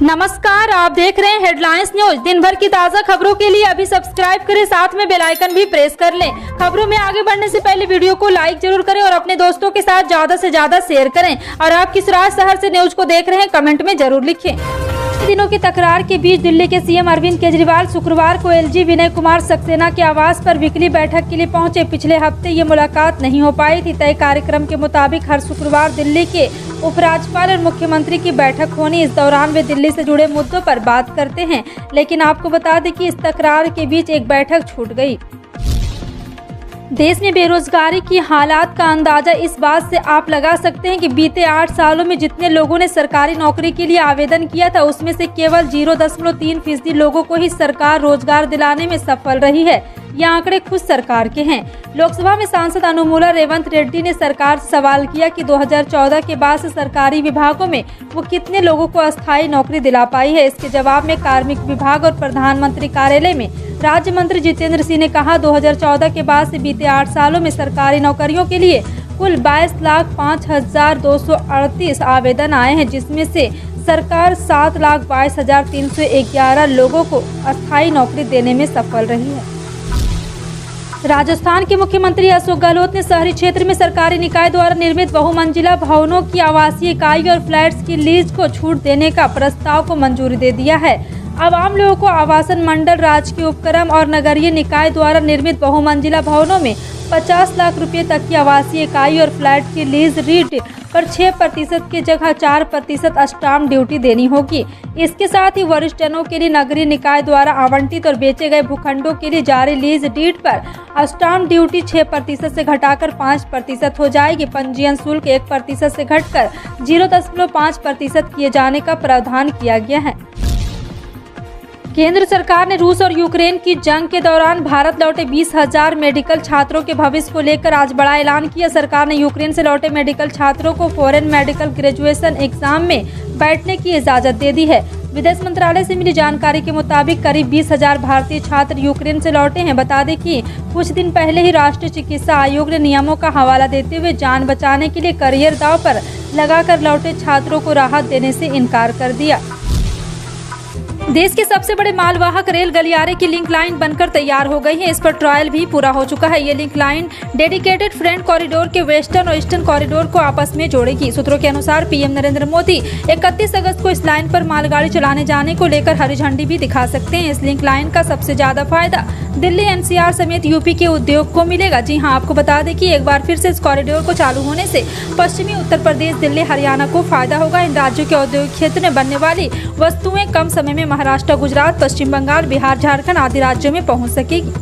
नमस्कार, आप देख रहे हैं हेडलाइंस न्यूज। दिन भर की ताज़ा खबरों के लिए अभी सब्सक्राइब करें, साथ में बेल आइकन भी प्रेस कर लें। खबरों में आगे बढ़ने से पहले वीडियो को लाइक जरूर करें और अपने दोस्तों के साथ ज्यादा से ज्यादा शेयर करें। और आप किस शहर से न्यूज को देख रहे हैं, कमेंट में जरूर लिखें। दिनों की तकरार के बीच दिल्ली के सीएम अरविंद केजरीवाल शुक्रवार को एलजी विनय कुमार सक्सेना के आवास पर वीकली बैठक के लिए पहुंचे। पिछले हफ्ते ये मुलाकात नहीं हो पाई थी। तय कार्यक्रम के मुताबिक हर शुक्रवार दिल्ली के उपराज्यपाल और मुख्यमंत्री की बैठक होनी। इस दौरान वे दिल्ली से जुड़े मुद्दों पर बात करते हैं, लेकिन आपको बता दें कि इस तकरार के बीच एक बैठक छूट गई। देश में बेरोजगारी की हालात का अंदाजा इस बात से आप लगा सकते हैं कि बीते 8 सालों में जितने लोगों ने सरकारी नौकरी के लिए आवेदन किया था, उसमें से केवल 0.3% लोगों को ही सरकार रोजगार दिलाने में सफल रही है। ये आंकड़े खुद सरकार के हैं। लोकसभा में सांसद अनुमूला रेवंत रेड्डी ने सरकार से सवाल किया कि 2014 के बाद से सरकारी विभागों में वो कितने लोगों को अस्थायी नौकरी दिला पाई है। इसके जवाब में कार्मिक विभाग और प्रधानमंत्री कार्यालय में राज्य मंत्री जितेंद्र सिंह ने कहा, 2014 के बाद से बीते 8 सालों में सरकारी नौकरियों के लिए कुल 22,05,238 आवेदन आए हैं, जिसमें से सरकार 7,22,311 लोगों को अस्थायी नौकरी देने में सफल रही है। राजस्थान के मुख्यमंत्री अशोक गहलोत ने शहरी क्षेत्र में सरकारी निकाय द्वारा निर्मित बहुमंजिला भवनों की आवासीय इकाई और फ्लैट्स की लीज को छूट देने का प्रस्ताव को मंजूरी दे दिया है। अब आम लोगों को आवासन मंडल, राजकीय उपक्रम और नगरीय निकाय द्वारा निर्मित बहुमंजिला भवनों में 50 लाख रुपए तक की आवासीय इकाई और फ्लैट की लीज रीट पर 6% की जगह 4% स्टाम्प ड्यूटी देनी होगी। इसके साथ ही वरिष्ठजनों के लिए नगरीय निकाय द्वारा आवंटित और बेचे गए भूखंडों के लिए जारी लीज डीड पर स्टाम्प ड्यूटी 6% से घटाकर 5% हो जाएगी। पंजीयन शुल्क 1% से घटकर 0.5% किए जाने का प्रावधान किया गया है। केंद्र सरकार ने रूस और यूक्रेन की जंग के दौरान भारत लौटे 20,000 मेडिकल छात्रों के भविष्य को लेकर आज बड़ा ऐलान किया। सरकार ने यूक्रेन से लौटे मेडिकल छात्रों को फॉरेन मेडिकल ग्रेजुएशन एग्जाम में बैठने की इजाजत दे दी है। विदेश मंत्रालय से मिली जानकारी के मुताबिक करीब 20,000 भारतीय छात्र यूक्रेन से लौटे हैं। बता दें कि कुछ दिन पहले ही राष्ट्रीय चिकित्सा आयोग ने नियमों का हवाला देते हुए जान बचाने के लिए करियर दांव पर लगाकर लौटे छात्रों को राहत देने से इनकार कर दिया। देश के सबसे बड़े मालवाहक रेल गलियारे की लिंक लाइन बनकर तैयार हो गई है। इस पर ट्रायल भी पूरा हो चुका है। ये link line dedicated freight corridor के वेस्टर्न और ईस्टर्न कॉरिडोर को आपस में जोड़ेगी। सूत्रों के अनुसार पीएम नरेंद्र मोदी 31 अगस्त को इस लाइन पर मालगाड़ी चलाने जाने को लेकर हरी झंडी भी दिखा सकते हैं। इस लिंक लाइन का सबसे ज्यादा फायदा दिल्ली, एनसीआर समेत यूपी के उद्योग को मिलेगा। जी हां, आपको बता दें कि एक बार फिर से इस कॉरिडोर को चालू होने से पश्चिमी उत्तर प्रदेश, दिल्ली, हरियाणा को फायदा होगा। इन राज्यों के औद्योगिक क्षेत्र में बनने वाली वस्तुएं कम समय में महाराष्ट्र, गुजरात, पश्चिम बंगाल, बिहार, झारखंड आदि राज्यों में पहुंच सकेगी।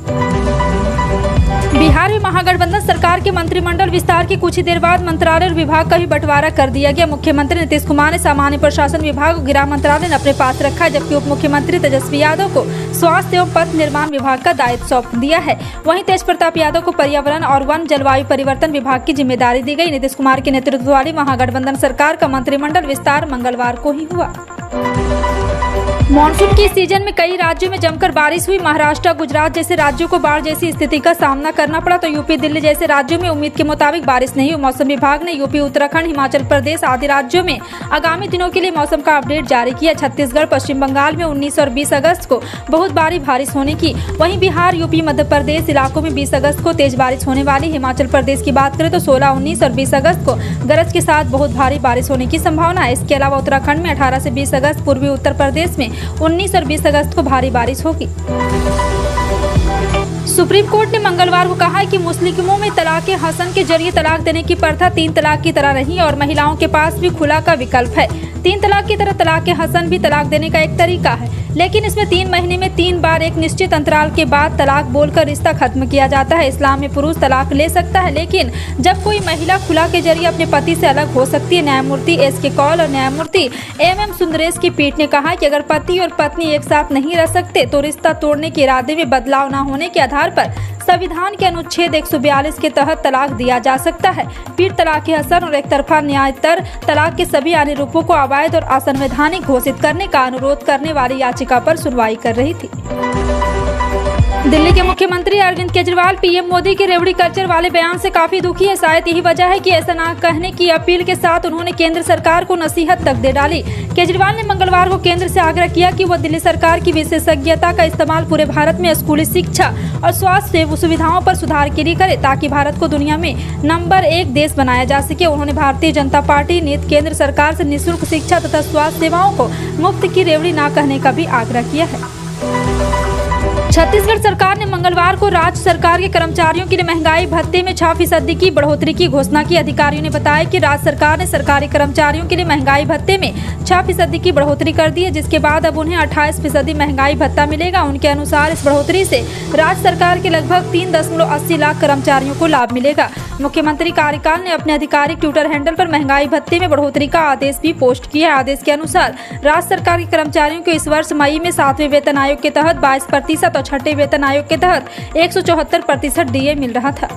बिहार में महागठबंधन सरकार के मंत्रिमंडल विस्तार के कुछ ही देर बाद मंत्रालय और विभाग का भी बंटवारा कर दिया गया। मुख्यमंत्री नीतीश कुमार ने सामान्य प्रशासन विभाग और गृह मंत्रालय ने अपने पास रखा है, जबकि उप मुख्यमंत्री तेजस्वी यादव को स्वास्थ्य एवं पथ निर्माण विभाग का दायित्व सौंप दिया है। वहीं तेज प्रताप यादव को पर्यावरण और वन जलवायु परिवर्तन विभाग की जिम्मेदारी दी गई। नीतीश कुमार के नेतृत्व वाली महागठबंधन सरकार का मंत्रिमंडल विस्तार मंगलवार को ही हुआ। मानसून के सीजन में कई राज्यों में जमकर बारिश हुई। महाराष्ट्र, गुजरात जैसे राज्यों को बाढ़ जैसी स्थिति का सामना करना पड़ा, तो यूपी, दिल्ली जैसे राज्यों में उम्मीद के मुताबिक बारिश नहीं हुई। मौसम विभाग ने यूपी, उत्तराखंड, हिमाचल प्रदेश आदि राज्यों में आगामी दिनों के लिए मौसम का अपडेट जारी किया। छत्तीसगढ़, पश्चिम बंगाल में 19 और 20 अगस्त को बहुत भारी बारिश होने की, वहीं बिहार, यूपी, मध्य प्रदेश इलाकों में 20 अगस्त को तेज बारिश होने वाली। हिमाचल प्रदेश की बात करें तो 16, 19 और 20 अगस्त को गरज के साथ बहुत भारी बारिश होने की संभावना है। इसके अलावा उत्तराखंड में 18 से 20 अगस्त, पूर्वी उत्तर प्रदेश में 19 और 20 अगस्त को भारी बारिश होगी। सुप्रीम कोर्ट ने मंगलवार को कहा है कि मुस्लिमों में तलाक़े हसन के जरिए तलाक देने की प्रथा 3 तलाक की तरह नहीं है और महिलाओं के पास भी खुला का विकल्प है। 3 तलाक की तरह तलाक़े हसन भी तलाक देने का एक तरीका है, लेकिन इसमें 3 महीने में 3 बार एक निश्चित अंतराल के बाद तलाक बोलकर रिश्ता खत्म किया जाता है। इस्लाम में पुरुष तलाक ले सकता है, लेकिन जब कोई महिला खुला के जरिए अपने पति से अलग हो सकती है। न्यायमूर्ति एस के कौल और न्यायमूर्ति एम सुंदरेश की पीठ ने कहा कि अगर पति और पत्नी एक साथ नहीं रह सकते तो रिश्ता तोड़ने के इरादे में बदलाव न होने के आधार पर संविधान के अनुच्छेद 142 के तहत तलाक दिया जा सकता है। पीठ तलाक़े हसन और एक तरफा न्यायतर तलाक के सभी अन्य रूपों को अवैध और असंवैधानिक घोषित करने का अनुरोध करने वाली याचिका पर सुनवाई कर रही थी। दिल्ली के मुख्यमंत्री अरविंद केजरीवाल पीएम मोदी के रेवड़ी कल्चर वाले बयान से काफी दुखी है। शायद यही वजह है कि ऐसा ना कहने की अपील के साथ उन्होंने केंद्र सरकार को नसीहत तक दे डाली। केजरीवाल ने मंगलवार को केंद्र से आग्रह किया कि वह दिल्ली सरकार की विशेषज्ञता का इस्तेमाल पूरे भारत में स्कूली शिक्षा और स्वास्थ्य सुविधाओं पर सुधार के लिए करे, ताकि भारत को दुनिया में नंबर 1 देश बनाया जा सके। उन्होंने भारतीय जनता पार्टी ने केंद्र सरकार से निःशुल्क शिक्षा तथा स्वास्थ्य सेवाओं को मुफ्त की रेवड़ी न कहने का भी आग्रह किया है। छत्तीसगढ़ सरकार ने मंगलवार को राज्य सरकार के कर्मचारियों के लिए महंगाई भत्ते में 6% की बढ़ोतरी की घोषणा की। अधिकारियों ने बताया कि राज्य सरकार ने सरकारी कर्मचारियों के लिए महंगाई भत्ते में 6% की बढ़ोतरी कर दी है, जिसके बाद अब उन्हें 28% महंगाई भत्ता मिलेगा। उनके अनुसार इस बढ़ोतरी से राज्य सरकार के लगभग 3.80 लाख कर्मचारियों को लाभ मिलेगा। मुख्यमंत्री कार्यकाल ने अपने आधिकारिक ट्विटर हैंडल पर महंगाई भत्ते में बढ़ोतरी का आदेश भी पोस्ट किया है। आदेश के अनुसार राज्य सरकार के कर्मचारियों को इस वर्ष मई में 7वें वेतन आयोग के तहत 22% और 6ठे वेतन आयोग के तहत 174% डीए मिल रहा था।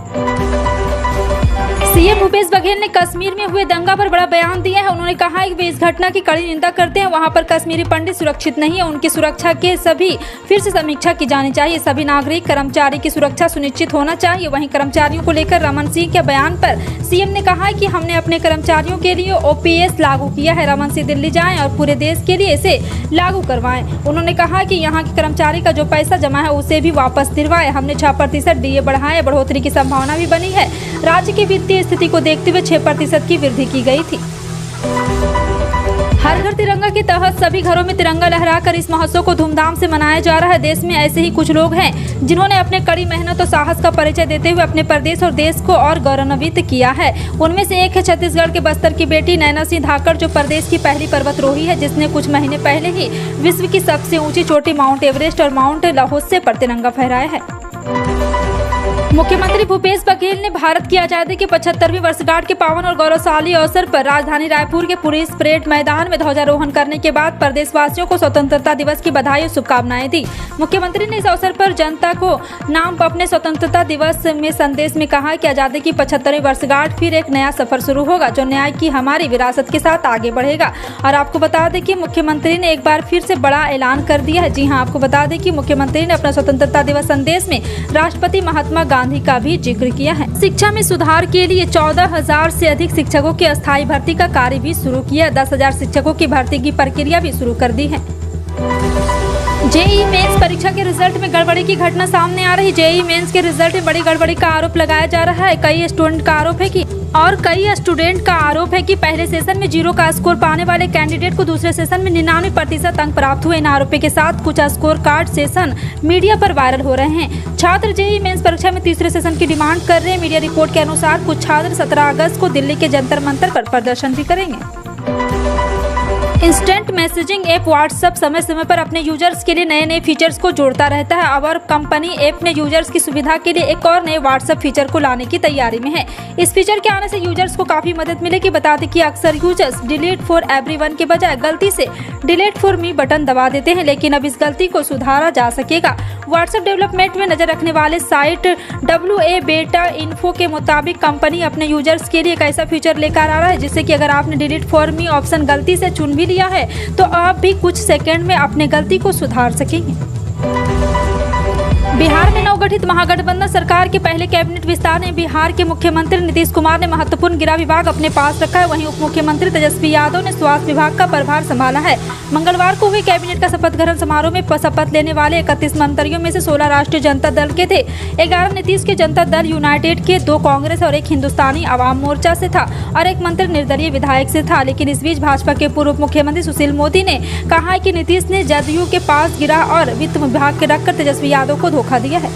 सीएम भूपेश बघेल ने कश्मीर में हुए दंगा पर बड़ा बयान दिया है। उन्होंने कहा है कि वे इस घटना की कड़ी निंदा करते हैं। वहां पर कश्मीरी पंडित सुरक्षित नहीं है, उनकी सुरक्षा के सभी फिर से समीक्षा की जानी चाहिए। सभी नागरिक कर्मचारी की सुरक्षा सुनिश्चित होना चाहिए। वहीं कर्मचारियों को लेकर रमन सिंह के बयान पर सीएम ने कहा है कि हमने अपने कर्मचारियों के लिए ओपीएस लागू किया है। रमन सिंह दिल्ली जाएं और पूरे देश के लिए इसे लागू करवाएं। उन्होंने कहा कि यहाँ के कर्मचारी का जो पैसा जमा है उसे भी वापस दिलवाएं। हमने 6% डीए बढ़ाए, बढ़ोतरी की संभावना भी बनी है। राज्य की वित्तीय स्थिति को देखते हुए 6% की वृद्धि की गई थी। हर घर तिरंगा के तहत सभी घरों में तिरंगा लहराकर इस महोत्सव को धूमधाम से मनाया जा रहा है। देश में ऐसे ही कुछ लोग हैं जिन्होंने अपने कड़ी मेहनत और साहस का परिचय देते हुए अपने प्रदेश और देश को और गौरवान्वित किया है। उनमें से एक है छत्तीसगढ़ के बस्तर की बेटी नैना सिंह धाकड़, जो प्रदेश की पहली पर्वतरोही है, जिसने कुछ महीने पहले ही विश्व की सबसे ऊंची चोटी माउंट एवरेस्ट और माउंट लाहौसे पर तिरंगा फहराया है। मुख्यमंत्री भूपेश बघेल ने भारत की आजादी की 75वीं वर्षगांठ के पावन और गौरवशाली अवसर पर राजधानी रायपुर के पुलिस परेड मैदान में ध्वजारोहण करने के बाद प्रदेशवासियों को स्वतंत्रता दिवस की बधाई और शुभकामनाएं दी। मुख्यमंत्री ने इस अवसर पर जनता को नाम अपने स्वतंत्रता दिवस में संदेश में कहा कि आजादी की 75वीं वर्षगांठ फिर एक नया सफर शुरू होगा, जो न्याय की हमारी विरासत के साथ आगे बढ़ेगा। और आपको बता दें कि मुख्यमंत्री ने एक बार फिर से बड़ा ऐलान कर दिया है। जी हाँ, आपको बता दें कि मुख्यमंत्री ने अपना स्वतंत्रता दिवस संदेश में राष्ट्रपति महात्मा गांधी का भी जिक्र किया है। शिक्षा में सुधार के लिए 14,000 से अधिक शिक्षकों की अस्थायी भर्ती का कार्य भी शुरू किया। 10,000 शिक्षकों की भर्ती की प्रक्रिया भी शुरू कर दी है। जेईई मेंस परीक्षा के रिजल्ट में गड़बड़ी की घटना सामने आ रही। जेईई मेंस के रिजल्ट में बड़ी गड़बड़ी का आरोप लगाया जा रहा है। कई स्टूडेंट का आरोप है कि पहले सेशन में 0 का स्कोर पाने वाले कैंडिडेट को दूसरे सेशन में 99% अंक प्राप्त हुए। इन आरोपों के साथ कुछ स्कोर कार्ड सेशन मीडिया पर वायरल हो रहे हैं। छात्र जेईई मेंस परीक्षा में तीसरे सेशन की डिमांड कर रहे हैं। मीडिया रिपोर्ट के अनुसार कुछ छात्र 17 अगस्त को दिल्ली के जंतर मंतर पर प्रदर्शन भी करेंगे। इंस्टेंट मैसेजिंग ऐप व्हाट्सएप समय समय पर अपने यूजर्स के लिए नए फीचर्स को जोड़ता रहता है। और कंपनी ऐप ने यूजर्स की सुविधा के लिए एक और नए व्हाट्सएप फीचर को लाने की तैयारी में है। इस फीचर के आने से यूजर्स को काफी मदद मिलेगी। बता दें कि अक्सर यूजर्स डिलीट फॉर एवरीवन के बजाय गलती से डिलीट फॉर मी बटन दबा देते हैं, लेकिन अब इस गलती को सुधारा जा सकेगा। व्हाट्सएप डेवलपमेंट में नजर रखने वाले साइट WA बेटा इन्फो के मुताबिक कंपनी अपने यूजर्स के लिए एक ऐसा फीचर लेकर आ रहा है जिससे कि अगर आपने डिलीट फॉर मी ऑप्शन गलती से चुन भी लिया है तो आप भी कुछ सेकंड में अपने गलती को सुधार सकेंगे। बिहार में नवगठित महागठबंधन सरकार के पहले कैबिनेट विस्तार में बिहार के मुख्यमंत्री नीतीश कुमार ने महत्वपूर्ण गृह विभाग अपने पास रखा है। वहीं उप मुख्यमंत्री तेजस्वी यादव ने स्वास्थ्य विभाग का पदभार संभाला है। मंगलवार को हुए कैबिनेट का शपथ ग्रहण समारोह में शपथ लेने वाले 31 मंत्रियों में से 16 राष्ट्रीय जनता दल के थे, 11 नीतीश के जनता दल यूनाइटेड के, 2 कांग्रेस और 1 हिंदुस्तानी अवाम मोर्चा से था और 1 मंत्री निर्दलीय विधायक से था। लेकिन इस बीच भाजपा के पूर्व मुख्यमंत्री सुशील मोदी ने कहा है कि नीतीश ने जदयू के पास गृह और वित्त विभाग के रखकर तेजस्वी यादव को धोखा दिया है।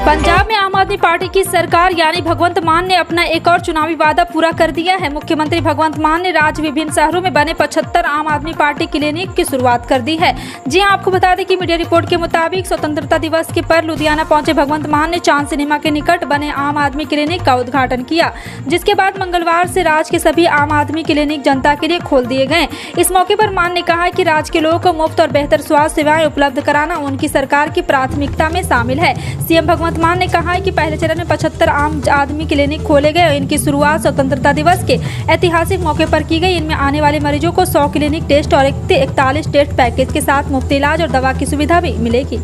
पंजाब में आम आदमी पार्टी की सरकार यानी भगवंत मान ने अपना एक और चुनावी वादा पूरा कर दिया है। मुख्यमंत्री भगवंत मान ने राज्य विभिन्न शहरों में बने 75 आम आदमी पार्टी क्लिनिक की शुरुआत कर दी है। जी हां, आपको बता दें कि मीडिया रिपोर्ट के मुताबिक स्वतंत्रता दिवस के पर लुधियाना पहुंचे भगवंत मान ने चांद सिनेमा के निकट बने आम आदमी क्लिनिक का उद्घाटन किया, जिसके बाद मंगलवार से राज्य के सभी आम आदमी क्लिनिक जनता के लिए खोल दिए गए। इस मौके पर मान ने कहा कि राज्य के लोगों को मुफ्त और बेहतर स्वास्थ्य सेवाएं उपलब्ध कराना उनकी सरकार की प्राथमिकता में शामिल है। सीएम भगवंत मान ने कहा है कि पहले चरण में 75 आम आदमी क्लिनिक खोले गए और इनकी शुरुआत स्वतंत्रता दिवस के ऐतिहासिक मौके पर की गई। इनमें आने वाले मरीजों को 100 क्लिनिक टेस्ट और 41 टेस्ट पैकेज के साथ मुफ्त इलाज और दवा की सुविधा भी मिलेगी।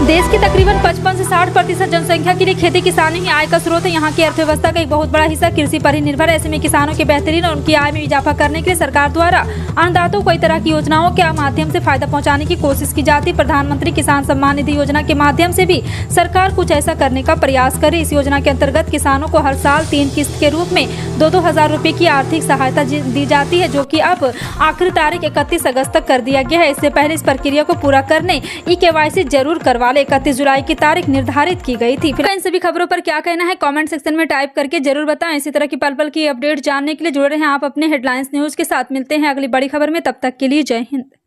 देश की तकरीबन 55 से 60% जनसंख्या के लिए खेती किसानी ही आय का स्रोत है। यहाँ की अर्थव्यवस्था का एक बहुत बड़ा हिस्सा कृषि पर ही निर्भर है। ऐसे में किसानों के बेहतरीन और उनकी आय में इजाफा करने के लिए सरकार द्वारा अन्नदाताओं को कई तरह की योजनाओं के माध्यम से फायदा पहुँचाने की कोशिश की जाती है। प्रधानमंत्री किसान सम्मान निधि योजना के माध्यम से भी सरकार कुछ ऐसा करने का प्रयास करे। इस योजना के अंतर्गत किसानों को हर साल 3 किस्त के रूप में 2-2 हजार रुपए की आर्थिक सहायता दी जाती है, जो कि अब आखिरी तारीख 31 अगस्त तक कर दिया गया है। इससे पहले इस प्रक्रिया को पूरा करने KYC जरूर करवा ले। 31 जुलाई की तारीख निर्धारित की गई थी। फिर इन सभी खबरों पर क्या कहना है कमेंट सेक्शन में टाइप करके जरूर बताएं। इसी तरह की पल पल की अपडेट जानने के लिए जुड़े रहें आप अपने हेडलाइंस न्यूज के साथ। मिलते हैं अगली बड़ी खबर में, तब तक के लिए जय हिंद।